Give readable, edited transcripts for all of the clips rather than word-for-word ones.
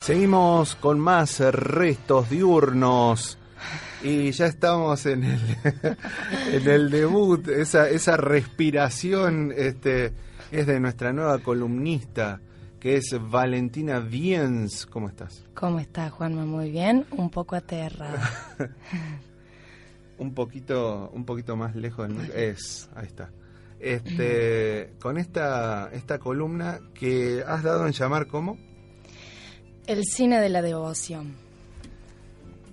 Seguimos con más restos diurnos y ya estamos en el debut. Esa respiración es de nuestra nueva columnista, que es Valentina Viens. ¿Cómo estás? ¿Cómo estás, Juanma? Muy bien, un poco aterrada. un poquito más lejos del micro. Ahí está. Con esta columna que has dado en llamar, ¿cómo? El cine de la devoción.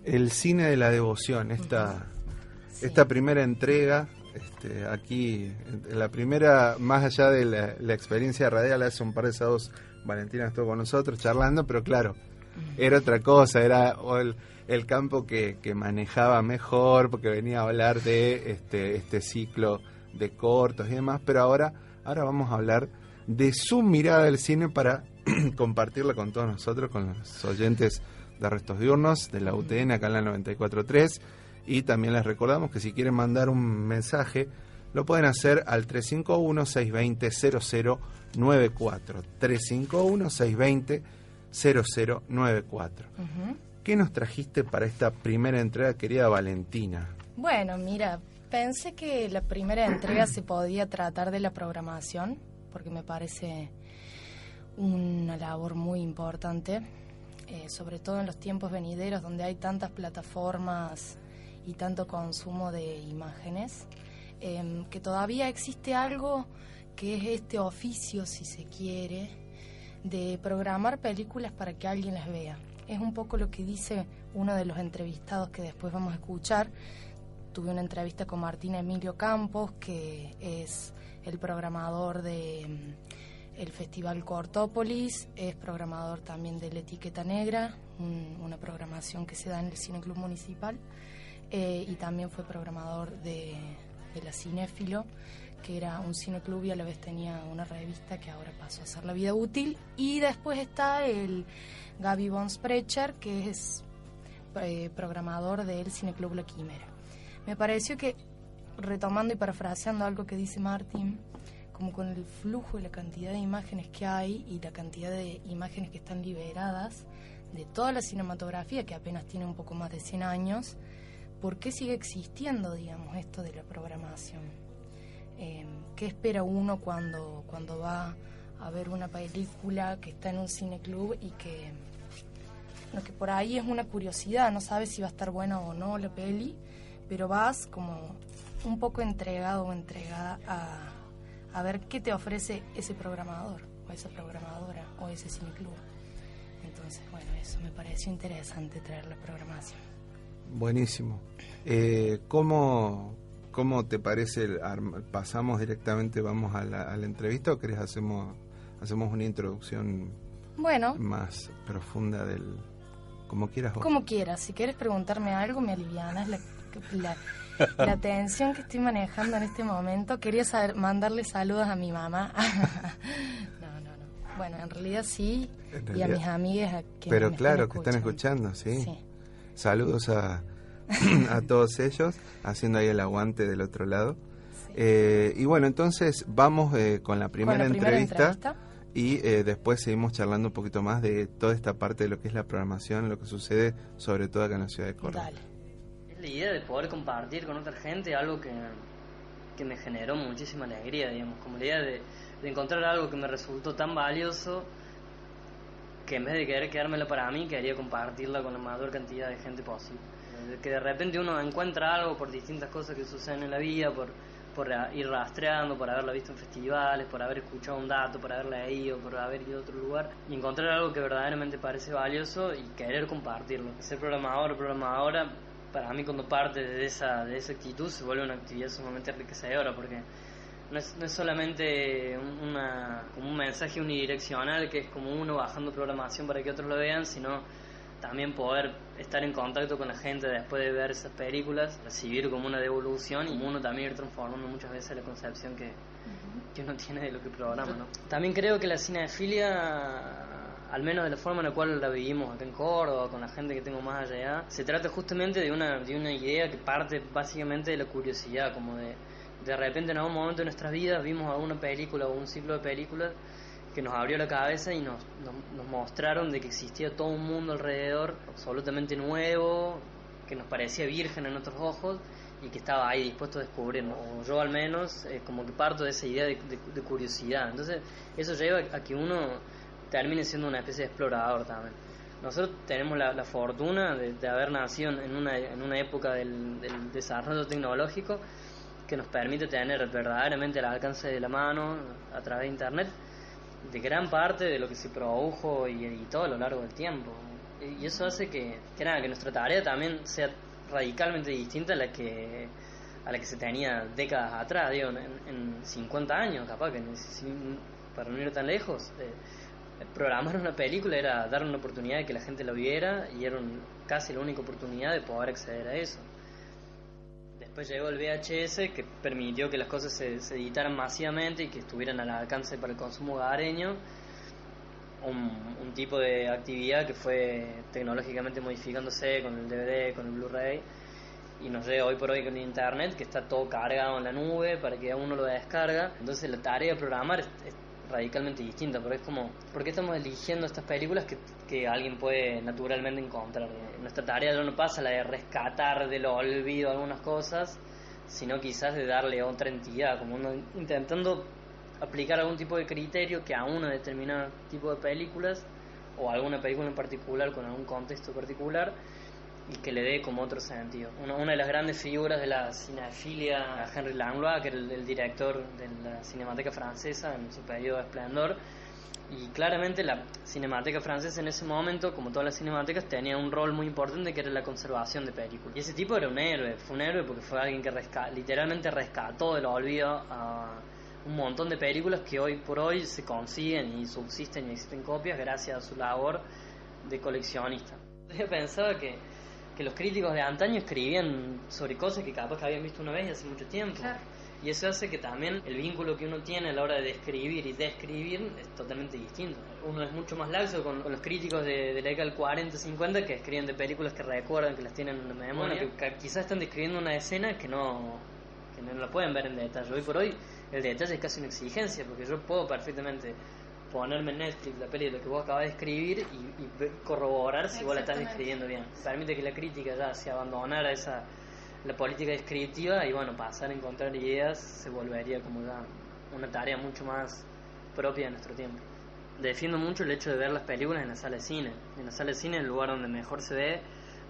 El cine de la devoción, esta primera entrega, aquí, la primera, más allá de la experiencia radial, hace un par de sábados Valentina estuvo con nosotros charlando, pero claro, era otra cosa, era el campo que manejaba mejor, porque venía a hablar de este ciclo de cortos y demás, pero ahora vamos a hablar de su mirada del cine para compartirla con todos nosotros, con los oyentes de Restos Diurnos, de la UTN, acá en la 94.3, y también les recordamos que si quieren mandar un mensaje, lo pueden hacer al 351-620-0094, 351-620-0094. ¿Qué nos trajiste para esta primera entrega, querida Valentina? Bueno, mira, pensé que la primera entrega se podía tratar de la programación, porque me parece una labor muy importante, sobre todo en los tiempos venideros donde hay tantas plataformas y tanto consumo de imágenes, que todavía existe algo que es este oficio, si se quiere, de programar películas para que alguien las vea. Es un poco lo que dice uno de los entrevistados que después vamos a escuchar. Tuve una entrevista con Martín Emilio Campos, que es el programador de el Festival Cortópolis, es programador también de La Etiqueta Negra, una programación que se da en el Cineclub Municipal, y también fue programador de La Cinéfilo, que era un cineclub y a la vez tenía una revista que ahora pasó a ser La Vida Útil. Y después está el Gaby von Sprecher, que es programador del Cineclub La Quimera. Me pareció que, retomando y parafraseando algo que dice Martín, como con el flujo y la cantidad de imágenes que hay y la cantidad de imágenes que están liberadas de toda la cinematografía, que apenas tiene un poco más de 100 años, ¿por qué sigue existiendo, digamos, esto de la programación? ¿Qué espera uno cuando va a ver una película que está en un cineclub y que por ahí es una curiosidad, no sabes si va a estar buena o no la peli, pero vas como un poco entregado o entregada a ver qué te ofrece ese programador o esa programadora o ese cineclub? Entonces, bueno, eso me pareció interesante, traer la programación. Buenísimo. ¿Cómo te parece? ¿Pasamos directamente, vamos a la entrevista, o querés hacemos una introducción más profunda como quieras vos? Como quieras. Si quieres preguntarme algo, me alivianas la tensión que estoy manejando en este momento. Quería mandarle saludos a mi mamá. No. Bueno, en realidad sí, y a mis amigas a quienes pero me claro, están que están escuchando, sí. Sí. Saludos a todos ellos, haciendo ahí el aguante del otro lado. Sí. Y bueno, entonces vamos con la primera entrevista. Y después seguimos charlando un poquito más de toda esta parte de lo que es la programación, lo que sucede sobre todo acá en la ciudad de Córdoba. Dale. Es la idea de poder compartir con otra gente algo que me generó muchísima alegría, digamos, como la idea de encontrar algo que me resultó tan valioso que en vez de querer quedármela para mí, quería compartirla con la mayor cantidad de gente posible. Que de repente uno encuentra algo por distintas cosas que suceden en la vida, por ir rastreando, por haberla visto en festivales, por haber escuchado un dato, por haberla leído, por haber ido a otro lugar, y encontrar algo que verdaderamente parece valioso y querer compartirlo. Ser programador o programadora, para mí, cuando parte de esa actitud, se vuelve una actividad sumamente enriquecedora, porque no es solamente como un mensaje unidireccional, que es como uno bajando programación para que otros lo vean, sino también poder estar en contacto con la gente después de ver esas películas, recibir como una devolución, y uno también ir transformando muchas veces la concepción que uno tiene de lo que programa, ¿no? También creo que la cinefilia, al menos de la forma en la cual la vivimos acá en Córdoba, con la gente que tengo más allá, se trata justamente de una idea que parte básicamente de la curiosidad, como de repente en algún momento de nuestras vidas vimos alguna película o un ciclo de películas que nos abrió la cabeza y nos mostraron de que existía todo un mundo alrededor absolutamente nuevo, que nos parecía virgen en nuestros ojos y que estaba ahí dispuesto a descubrirlo. O yo al menos como que parto de esa idea de curiosidad. Entonces eso lleva a que uno termine siendo una especie de explorador también. Nosotros tenemos la fortuna de haber nacido en una época del desarrollo tecnológico que nos permite tener verdaderamente al alcance de la mano a través de internet de gran parte de lo que se produjo y todo a lo largo del tiempo. Y eso hace que nuestra tarea también sea radicalmente distinta a la que se tenía décadas atrás, digo, en 50 años, capaz que para no ir tan lejos, programar una película era darle una oportunidad de que la gente lo viera y era casi la única oportunidad de poder acceder a eso. Después llegó el VHS, que permitió que las cosas se editaran masivamente y que estuvieran al alcance para el consumo hogareño. Un tipo de actividad que fue tecnológicamente modificándose con el DVD, con el Blu-ray, y nos llega hoy por hoy con Internet, que está todo cargado en la nube para que uno lo descarga. Entonces la tarea de programar es radicalmente distinta, porque es como, ¿por qué estamos eligiendo estas películas que alguien puede naturalmente encontrar? Nuestra tarea ya no pasa la de rescatar del olvido algunas cosas, sino quizás de darle otra entidad, como uno intentando aplicar algún tipo de criterio que a una determinada tipo de películas o a alguna película en particular con algún contexto particular y que le dé como otro sentido. Una de las grandes figuras de la cinefilia, Henry Langlois, que era el director de la Cinemateca Francesa en su periodo de esplendor, y claramente la Cinemateca Francesa en ese momento, como todas las cinematecas, tenía un rol muy importante que era la conservación de películas. Y ese tipo era un héroe, fue un héroe porque fue alguien que literalmente rescató del olvido a un montón de películas que hoy por hoy se consiguen y subsisten y existen copias gracias a su labor de coleccionista. Yo pensaba que los críticos de antaño escribían sobre cosas que capaz que habían visto una vez y hace mucho tiempo. Claro. Y eso hace que también el vínculo que uno tiene a la hora de escribir y describir es totalmente distinto. Uno es mucho más laxo con los críticos de la década del 40, 50 que escriben de películas que recuerdan, que las tienen en la memoria, que quizás están describiendo una escena que no la pueden ver en detalle. Hoy por hoy el detalle es casi una exigencia, porque yo puedo perfectamente ponerme en Netflix la peli de lo que vos acabas de escribir y corroborar si vos la estás describiendo bien. Permite que la crítica ya se abandonara la política descriptiva y bueno, pasar a encontrar ideas se volvería como ya una tarea mucho más propia de nuestro tiempo. Defiendo mucho el hecho de ver las películas en la sala de cine. En la sala de cine es el lugar donde mejor se ve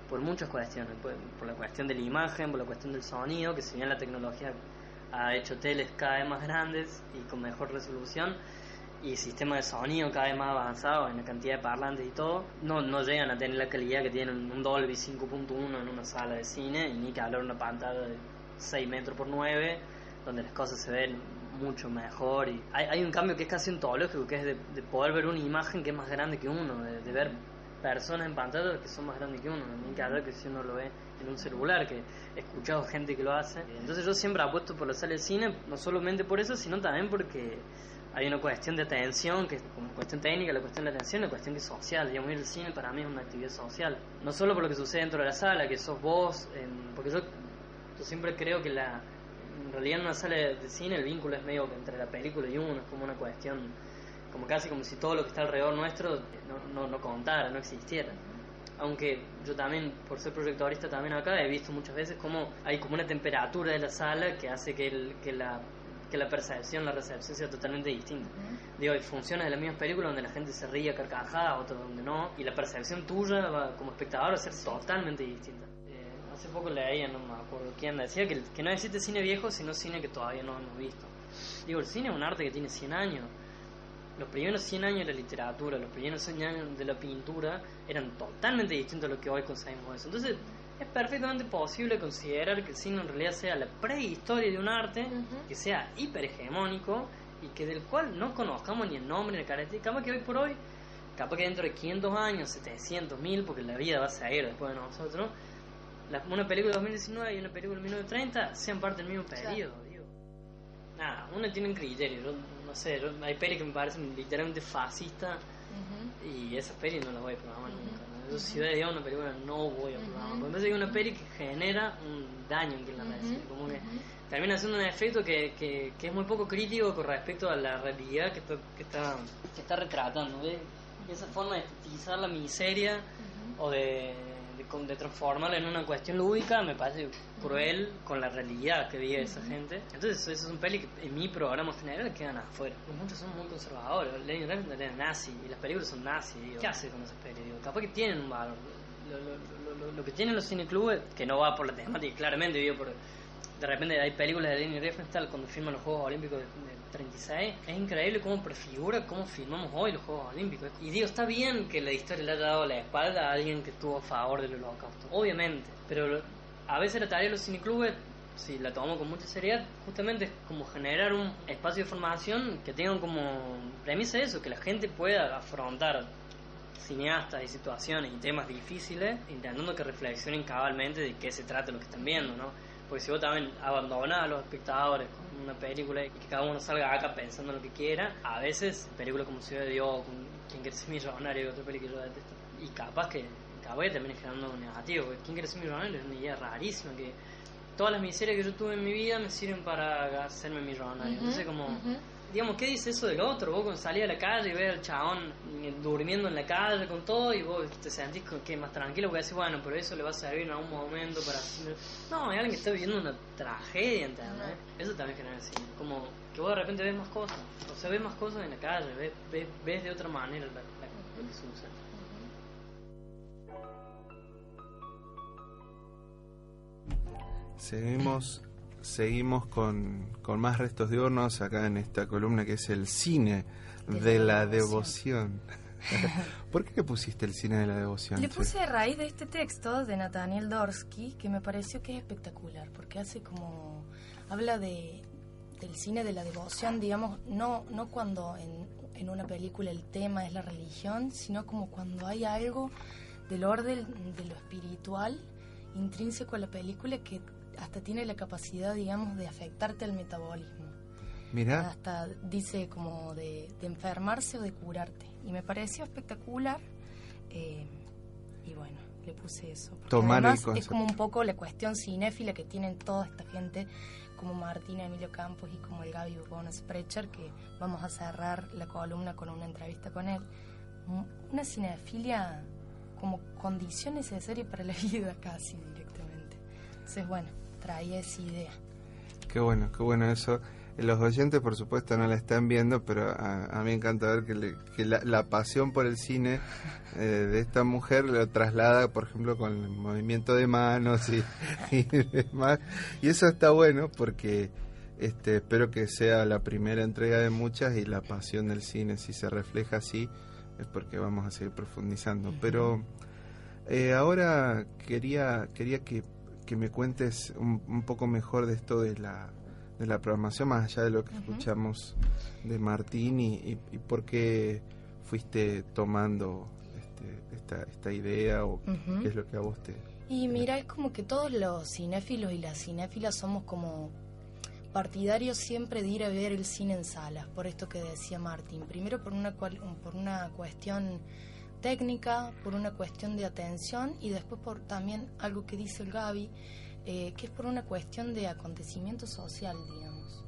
por muchas cuestiones, por la cuestión de la imagen, por la cuestión del sonido, que si bien la tecnología ha hecho teles cada vez más grandes y con mejor resolución y sistemas de sonido cada vez más avanzados en la cantidad de parlantes y todo, no llegan a tener la calidad que tienen un Dolby 5.1 en una sala de cine, y ni que hablar de una pantalla de 6 metros por 9 donde las cosas se ven mucho mejor. Y hay un cambio que es casi ontológico, que es de poder ver una imagen que es más grande que uno, de ver personas en pantalla que son más grandes que uno, ni que hablar que si uno lo ve en un celular, que he escuchado gente que lo hace. Entonces yo siempre apuesto por la sala de cine, no solamente por eso, sino también porque hay una cuestión de atención, que es como cuestión técnica, la cuestión de la atención, la cuestión que es social. Digamos, ir al cine para mí es una actividad social, no solo por lo que sucede dentro de la sala, que sos vos, porque yo siempre creo que en realidad en una sala de cine el vínculo es medio entre la película y uno, es como una cuestión, como casi como si todo lo que está alrededor nuestro no contara, no existiera. Aunque yo también, por ser proyectorista también acá, he visto muchas veces como hay como una temperatura de la sala que hace que la percepción, la recepción sea totalmente distinta. Digo, hay funciones de las mismas películas donde la gente se ríe a carcajadas, otras donde no, y la percepción tuya como espectador va a ser totalmente distinta. Hace poco leía, no me acuerdo quién, decía que no existe cine viejo, sino cine que todavía no hemos visto. Digo, el cine es un arte que tiene 100 años. Los primeros 100 años de la literatura, los primeros 100 años de la pintura eran totalmente distintos a lo que hoy concebimos eso. Entonces es perfectamente posible considerar que el cine en realidad sea la prehistoria de un arte, que sea hiperhegemónico y que del cual no conozcamos ni el nombre ni la característica. Capaz que hoy por hoy, capaz que dentro de 500 años, 700, 1000, porque la vida va a seguir después de nosotros, una película de 2019 y una película de 1930 sean parte del mismo periodo. Claro. Digo. Nada, uno tiene un criterio. Yo no sé, hay pelis que me parecen literalmente fascistas y esas pelis no las voy a programar nunca, ¿no? Yo si veo una película no voy a programar, porque me parece que es una peli que genera un daño en quien la recibe, como que termina haciendo un efecto que es muy poco crítico con respecto a la realidad que está retratando, ¿ves? Esa forma de estetizar la miseria o de transformarla en una cuestión lúdica me parece cruel con la realidad que vive esa gente. Entonces eso es un peli que en mi programa general quedan afuera, porque muchos son muy conservadores. Lenny Riefenstahl era nazi y las películas son nazi, digo. ¿Qué hace con esas pelis? Digo, capaz que tienen un valor. Lo que tienen los cineclubes, que no va por la temática, claramente, digo, por de repente hay películas de Lenny Riefenstahl cuando filman los Juegos Olímpicos de 36, es increíble cómo prefigura cómo filmamos hoy los Juegos Olímpicos. Y digo, está bien que la historia le haya dado la espalda a alguien que estuvo a favor del holocausto, obviamente, pero a veces la tarea de los cineclubes, si la tomamos con mucha seriedad, justamente es como generar un espacio de formación que tenga como premisa eso, que la gente pueda afrontar cineastas y situaciones y temas difíciles, intentando que reflexionen cabalmente de qué se trata lo que están viendo, ¿no? Porque si vos también abandonás a los espectadores con una película y que cada uno salga acá pensando lo que quiera, a veces películas como Ciudad de Dios, con Quien quiere ser millonario, y otra película que yo detesto, y capaz que termine generando un negativo, porque Quien quiere ser millonario es una idea rarísima, que todas las miserias que yo tuve en mi vida me sirven para hacerme millonario. Entonces como... Digamos, ¿qué dice eso del otro? Vos cuando salís a la calle y ves al chabón durmiendo en la calle con todo y vos te sentís que más tranquilo porque decís, bueno, pero eso le va a servir en algún momento para... No, hay alguien que está viviendo una tragedia, ¿entendés? Eso también genera así, como que vos de repente ves más cosas, o sea, ves más cosas en la calle, ves de otra manera lo que sucede. Seguimos con más restos diurnos acá en esta columna que es el cine de la devoción. ¿Por qué le pusiste el cine de la devoción? Le puse a raíz de este texto de Nathaniel Dorsky, que me pareció que es espectacular, porque hace como... habla del cine de la devoción, digamos, no cuando en una película el tema es la religión, sino como cuando hay algo del orden de lo espiritual intrínseco a la película que hasta tiene la capacidad, digamos, de afectarte al metabolismo. Mirá. Hasta dice como de enfermarse o de curarte. Y me pareció espectacular. Y bueno, le puse eso. Tomar además el es como un poco la cuestión cinéfila que tienen toda esta gente, como Martín Emilio Campos y como el Gaby Bonas Sprecher, que vamos a cerrar la columna con una entrevista con él. Una cinefilia como condición necesaria para la vida casi directamente. Entonces, bueno, traía esa idea. Qué bueno eso. Los oyentes, por supuesto, no la están viendo, pero a mí me encanta ver que la pasión por el cine de esta mujer lo traslada, por ejemplo, con el movimiento de manos y demás. Y eso está bueno porque espero que sea la primera entrega de muchas y la pasión del cine, si se refleja así, es porque vamos a seguir profundizando. Pero ahora quería que me cuentes un poco mejor de esto de la programación, más allá de lo que escuchamos de Martín y por qué fuiste tomando esta idea o qué es lo que a vos te... Y mira, es como que todos los cinéfilos y las cinéfilas somos como partidarios siempre de ir a ver el cine en salas, por esto que decía Martín. Primero por una cuestión técnica, por una cuestión de atención y después por también algo que dice el Gaby, que es por una cuestión de acontecimiento social, digamos.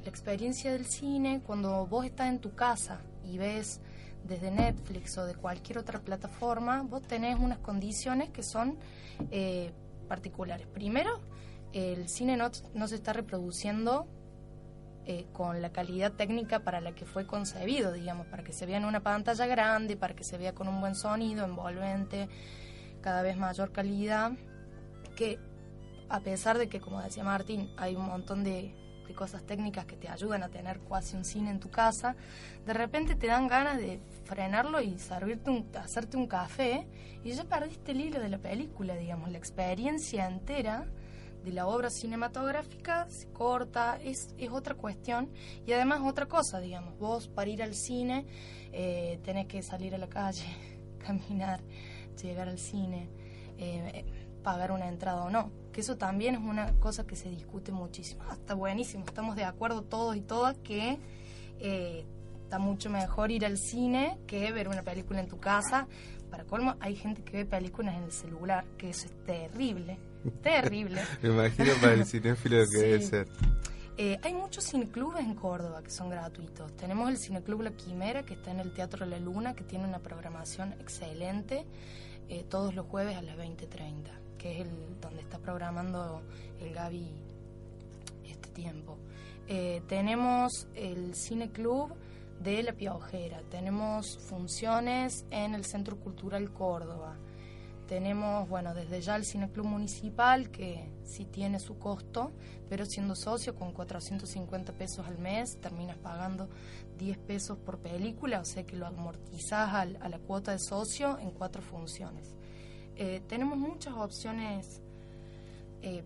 La experiencia del cine, cuando vos estás en tu casa y ves desde Netflix o de cualquier otra plataforma, vos tenés unas condiciones que son particulares. Primero, el cine no se está reproduciendo con la calidad técnica para la que fue concebido, digamos, para que se vea en una pantalla grande, para que se vea con un buen sonido, envolvente, cada vez mayor calidad, que a pesar de que, como decía Martín, hay un montón de cosas técnicas que te ayudan a tener casi un cine en tu casa, de repente te dan ganas de frenarlo y hacerte un café y ya perdiste el hilo de la película, digamos, la experiencia entera de la obra cinematográfica se corta, es otra cuestión y además otra cosa, digamos, vos para ir al cine tenés que salir a la calle, caminar, llegar al cine, pagar una entrada o no, que eso también es una cosa que se discute muchísimo. Está buenísimo, estamos de acuerdo todos y todas que está mucho mejor ir al cine que ver una película en tu casa, para colmo, hay gente que ve películas en el celular, que eso es terrible, terrible. Me imagino para el cinéfilo que debe ser. Hay muchos cineclubes en Córdoba que son gratuitos. Tenemos el Cineclub La Quimera, que está en el Teatro La Luna, que tiene una programación excelente, todos los jueves a las 20:30, que es donde está programando el Gaby este tiempo. Tenemos el Cineclub de La Piojera, tenemos funciones en el Centro Cultural Córdoba. Tenemos, bueno, desde ya el Cineclub Municipal, que sí tiene su costo, pero siendo socio con 450 pesos al mes, terminas pagando 10 pesos por película, o sea que lo amortizás a la cuota de socio en 4 funciones. Tenemos muchas opciones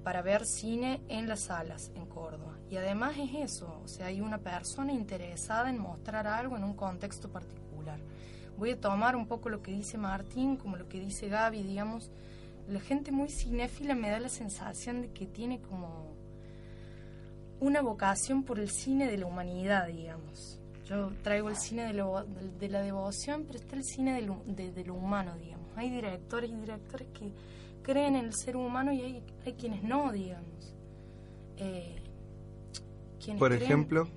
para ver cine en las salas en Córdoba. Y además es eso, o sea, hay una persona interesada en mostrar algo en un contexto particular. Voy a tomar un poco lo que dice Martín, como lo que dice Gaby, digamos. La gente muy cinéfila me da la sensación de que tiene como una vocación por el cine de la humanidad, digamos. Yo traigo el cine de la devoción, pero está el cine de lo humano, digamos. Hay directores y directores que creen en el ser humano y hay quienes no, digamos. Por ejemplo,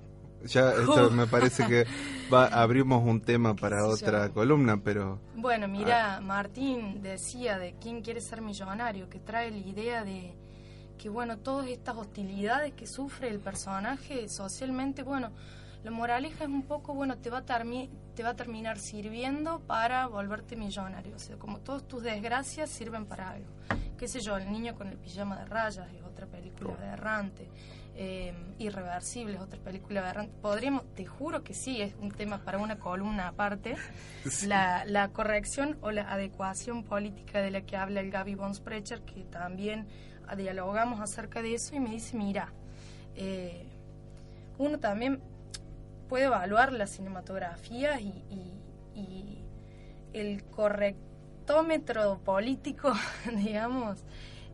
ya esto me parece que abrimos un tema para otra columna, pero... Bueno, mira, Martín decía de quién quiere ser millonario, que trae la idea de que, bueno, todas estas hostilidades que sufre el personaje socialmente, bueno, la moraleja es un poco, bueno, te va a terminar sirviendo para volverte millonario. O sea, como todas tus desgracias sirven para algo. Qué sé yo, El niño con el pijama de rayas es otra película aberrante. Irreversible es otra película aberrante. Podríamos, te juro que sí, es un tema para una columna aparte. Sí. La corrección o la adecuación política de la que habla el Gaby von Sprecher, que también dialogamos acerca de eso, y me dice, mira, uno también puede evaluar la cinematografía y el correctómetro político, digamos,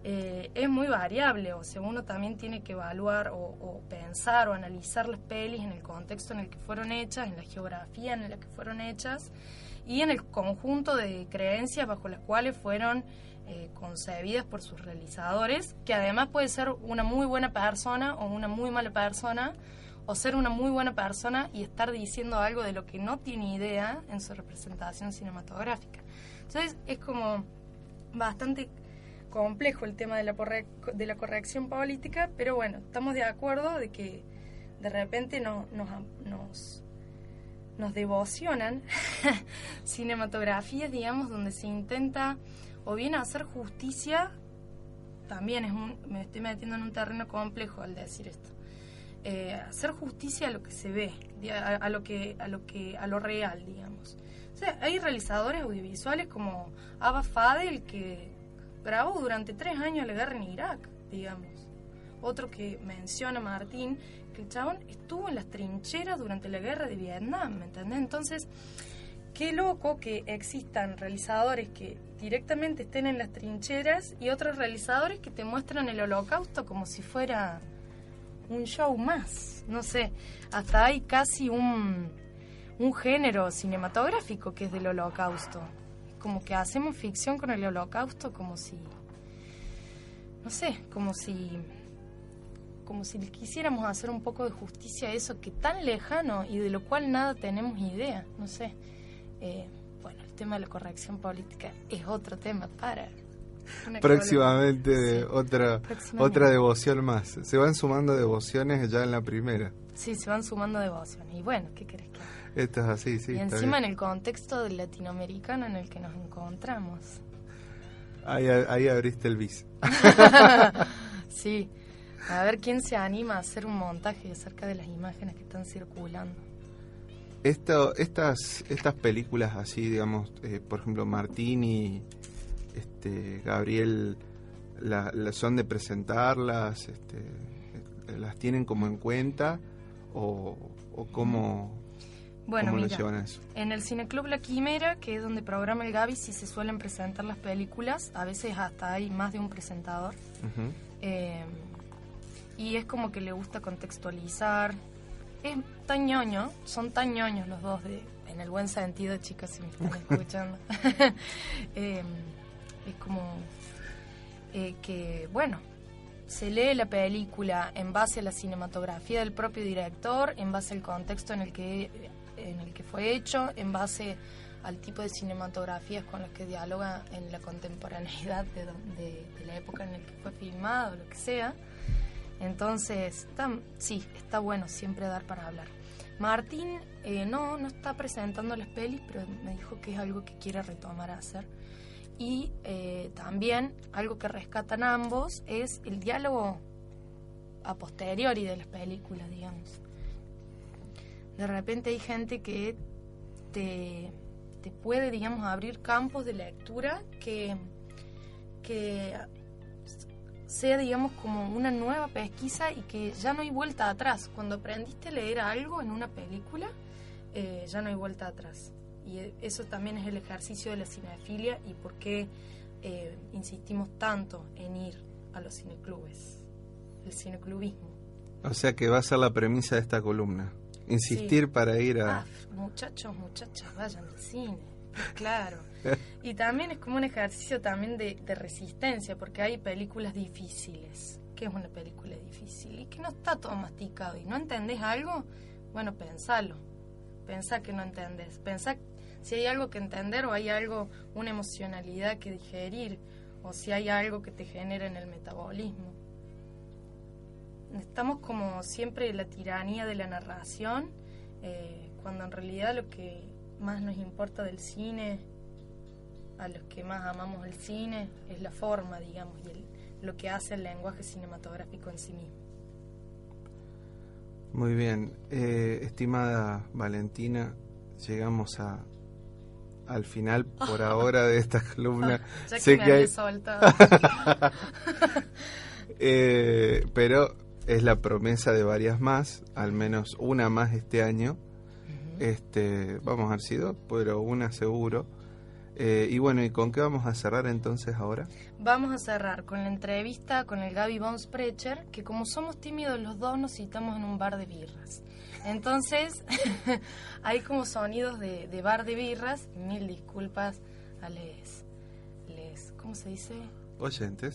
es muy variable. O sea, uno también tiene que evaluar o pensar o analizar las pelis en el contexto en el que fueron hechas, en la geografía en la que fueron hechas y en el conjunto de creencias bajo las cuales fueron concebidas por sus realizadores, que además puede ser una muy buena persona o una muy mala persona, o ser una muy buena persona y estar diciendo algo de lo que no tiene idea en su representación cinematográfica. Entonces es como bastante complejo el tema de la corrección política, pero bueno, estamos de acuerdo de que de repente nos devocionan cinematografías, digamos, donde se intenta o bien hacer justicia, también me estoy metiendo en un terreno complejo al decir esto, hacer justicia a lo que se ve, a lo real, digamos. O sea, hay realizadores audiovisuales como Abba Fadel, que grabó durante 3 años la guerra en Irak, digamos. Otro que menciona Martín, que el chabón estuvo en las trincheras durante la guerra de Vietnam, ¿me entendés? Entonces, qué loco que existan realizadores que directamente estén en las trincheras y otros realizadores que te muestran el Holocausto como si fuera un show más. No sé, hasta hay casi un género cinematográfico que es del Holocausto. Como que hacemos ficción con el Holocausto como si, no sé, como si le quisiéramos hacer un poco de justicia a eso que tan lejano y de lo cual nada tenemos idea, no sé. Bueno, el tema de la corrección política es otro tema para próximamente. Sí, otra devoción más. Se van sumando devociones ya en la primera. Sí, se van sumando devociones. Y bueno, ¿qué querés que haga? Esto es así, sí. Y encima en el contexto del latinoamericano en el que nos encontramos. Ahí abriste el bis. Sí. A ver quién se anima a hacer un montaje acerca de las imágenes que están circulando. Estas películas así, digamos, por ejemplo, Martín y Gabriel, son de presentarlas, las tienen como en cuenta o cómo, bueno, cómo mira, lo llevan a eso. En el Cineclub La Quimera, que es donde programa el Gaby, sí se suelen presentar las películas, a veces hasta hay más de un presentador. Uh-huh. Y es como que le gusta contextualizar Es tan ñoño, son tan ñoños los dos, en el buen sentido, chicas, si me están escuchando. Es como que, bueno, se lee la película en base a la cinematografía del propio director, en base al contexto en el que fue hecho, en base al tipo de cinematografías con las que dialoga en la contemporaneidad de la época en la que fue filmado, lo que sea. Entonces, sí, está bueno siempre dar para hablar. Martín no está presentando las pelis, pero me dijo que es algo que quiere retomar a hacer. Y también algo que rescatan ambos es el diálogo a posteriori de las películas, digamos. De repente hay gente que te puede, digamos, abrir campos de lectura que sea, digamos, como una nueva pesquisa y que ya no hay vuelta atrás. Cuando aprendiste a leer algo en una película, ya no hay vuelta atrás. Y eso también es el ejercicio de la cinefilia y por qué insistimos tanto en ir a los cineclubes, el cineclubismo. O sea que va a ser la premisa de esta columna. Insistir para ir a... muchachos, muchachas, vayan al cine, claro. Y también es como un ejercicio también de resistencia, porque hay películas difíciles. ¿Qué es una película difícil? Y que no está todo masticado. ¿Y no entendés algo? Bueno, pensalo. Pensá que no entendés. Pensá si hay algo que entender o hay algo, una emocionalidad que digerir, o si hay algo que te genera en el metabolismo. Estamos como siempre en la tiranía de la narración, cuando en realidad lo que más nos importa del cine, a los que más amamos el cine, es la forma, digamos, y lo que hace el lenguaje cinematográfico en sí mismo. Muy bien, estimada Valentina, llegamos al final por ahora de esta columna. Ya sé que me había soltado. Pero es la promesa de varias más, al menos una más este año. Vamos a ver si dos, pero una seguro. Y bueno, ¿y con qué vamos a cerrar entonces ahora? Vamos a cerrar con la entrevista con el Gaby von Sprecher, que como somos tímidos los dos nos citamos en un bar de birras. Entonces, hay como sonidos de bar de birras. Mil disculpas a les ¿cómo se dice? Oyentes,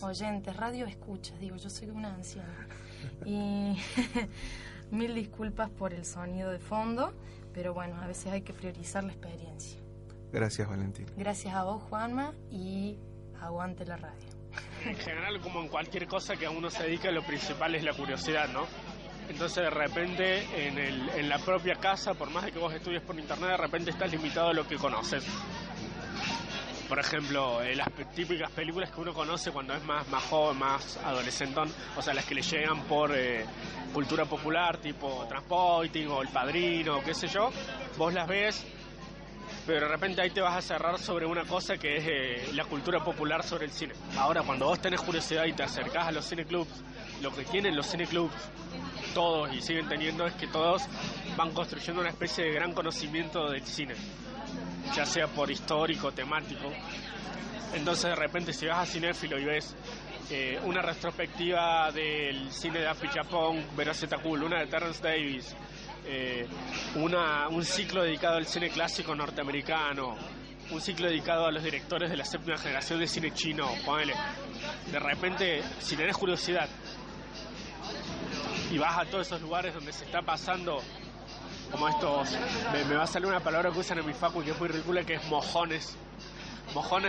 radio escuchas, digo, yo soy una anciana. Y mil disculpas por el sonido de fondo, pero bueno, a veces hay que priorizar la experiencia. Gracias, Valentín. Gracias a vos, Juanma, y aguante la radio. En general, como en cualquier cosa que a uno se dedica, lo principal es la curiosidad, ¿no? Entonces, de repente, en la propia casa, por más de que vos estudies por internet, de repente estás limitado a lo que conoces. Por ejemplo, las típicas películas que uno conoce cuando es más joven, más adolescentón, o sea, las que le llegan por cultura popular, tipo Transporting o El Padrino, qué sé yo, vos las ves, pero de repente ahí te vas a cerrar sobre una cosa que es la cultura popular sobre el cine. Ahora, cuando vos tenés curiosidad y te acercás a los cineclubs, lo que tienen los cineclubs, todos y siguen teniendo, es que todos van construyendo una especie de gran conocimiento del cine, ya sea por histórico, temático. Entonces, de repente, si vas a Cinéfilo y ves una retrospectiva del cine de Afi Chapón, Veraceta Cool, una de Terrence Davis, un ciclo dedicado al cine clásico norteamericano, un ciclo dedicado a los directores de la séptima generación de cine chino, ponele. De repente, si tenés curiosidad y vas a todos esos lugares donde se está pasando como estos, me va a salir una palabra que usan en mi facu que es muy ridícula, que es mojones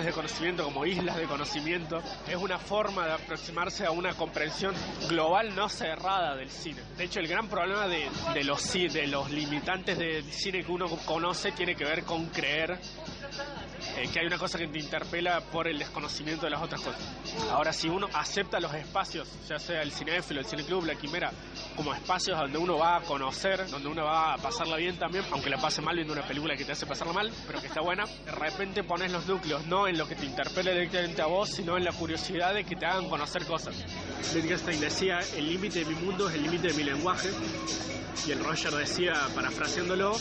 de conocimiento, como islas de conocimiento. Es una forma de aproximarse a una comprensión global no cerrada del cine. De hecho, el gran problema de los limitantes del cine que uno conoce tiene que ver con creer que hay una cosa que te interpela por el desconocimiento de las otras cosas. Ahora, si uno acepta los espacios, ya sea el cinéfilo, el cineclub, la quimera, como espacios donde uno va a conocer, donde uno va a pasarla bien también, aunque la pase mal viendo una película que te hace pasarla mal, pero que está buena, de repente pones los núcleos no en lo que te interpela directamente a vos, sino en la curiosidad de que te hagan conocer cosas. Wittgenstein decía, el límite de mi mundo es el límite de mi lenguaje, y el Roger decía, parafraseándolo,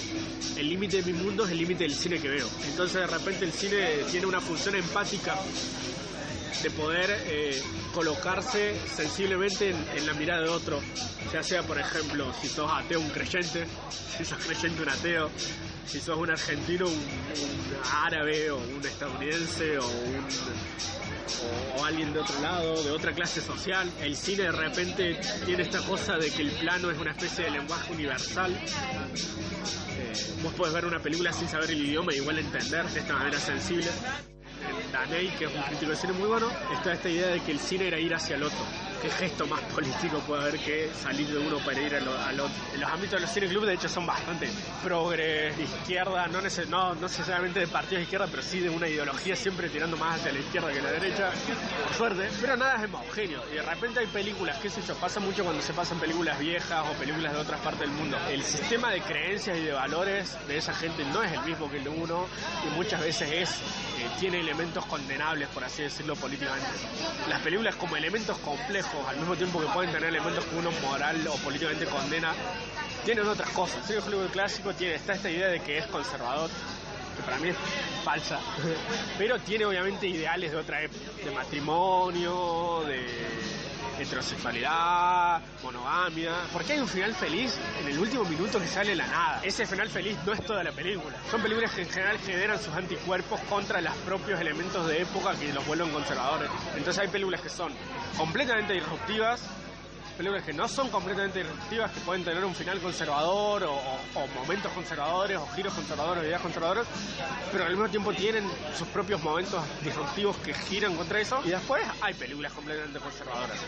el límite de mi mundo es el límite del cine que veo. Entonces, de repente, el cine tiene una función empática de poder colocarse sensiblemente en la mirada de otro, ya sea, por ejemplo, si sos ateo, un creyente, si sos creyente, un ateo, si sos un argentino, un árabe, o un estadounidense, o alguien de otro lado, de otra clase social. El cine de repente tiene esta cosa de que el plano es una especie de lenguaje universal. Vos podés ver una película sin saber el idioma y igual entender de esta manera sensible. Daney, que es un crítico de cine muy bueno, está esta idea de que el cine era ir hacia el otro. ¿Qué gesto más político puede haber que salir de uno para ir al otro? En los ámbitos de los cineclubs, de hecho, son bastante progres, de izquierda, no necesariamente de partidos de izquierda, pero sí de una ideología siempre tirando más hacia la izquierda que la derecha, por suerte. Pero nada es homogéneo. Y de repente hay películas, qué sé yo, pasa mucho cuando se pasan películas viejas o películas de otras partes del mundo. El sistema de creencias y de valores de esa gente no es el mismo que el de uno, y muchas veces tiene elementos condenables, por así decirlo, políticamente. Las películas como elementos complejos, al mismo tiempo que pueden tener elementos que uno moral o políticamente condena, tienen otras cosas. El Hollywood clásico está esta idea de que es conservador, que para mí es falsa, pero tiene obviamente ideales de otra época, de matrimonio, de heterosexualidad, monogamia, porque hay un final feliz en el último minuto que sale de la nada. Ese final feliz no es toda la película. Son películas que en general generan sus anticuerpos contra los propios elementos de época que los vuelven conservadores. Entonces hay películas que son completamente disruptivas, películas que no son completamente disruptivas, que pueden tener un final conservador o momentos conservadores o giros conservadores o ideas conservadoras, pero al mismo tiempo tienen sus propios momentos disruptivos que giran contra eso. Y después hay películas completamente conservadoras.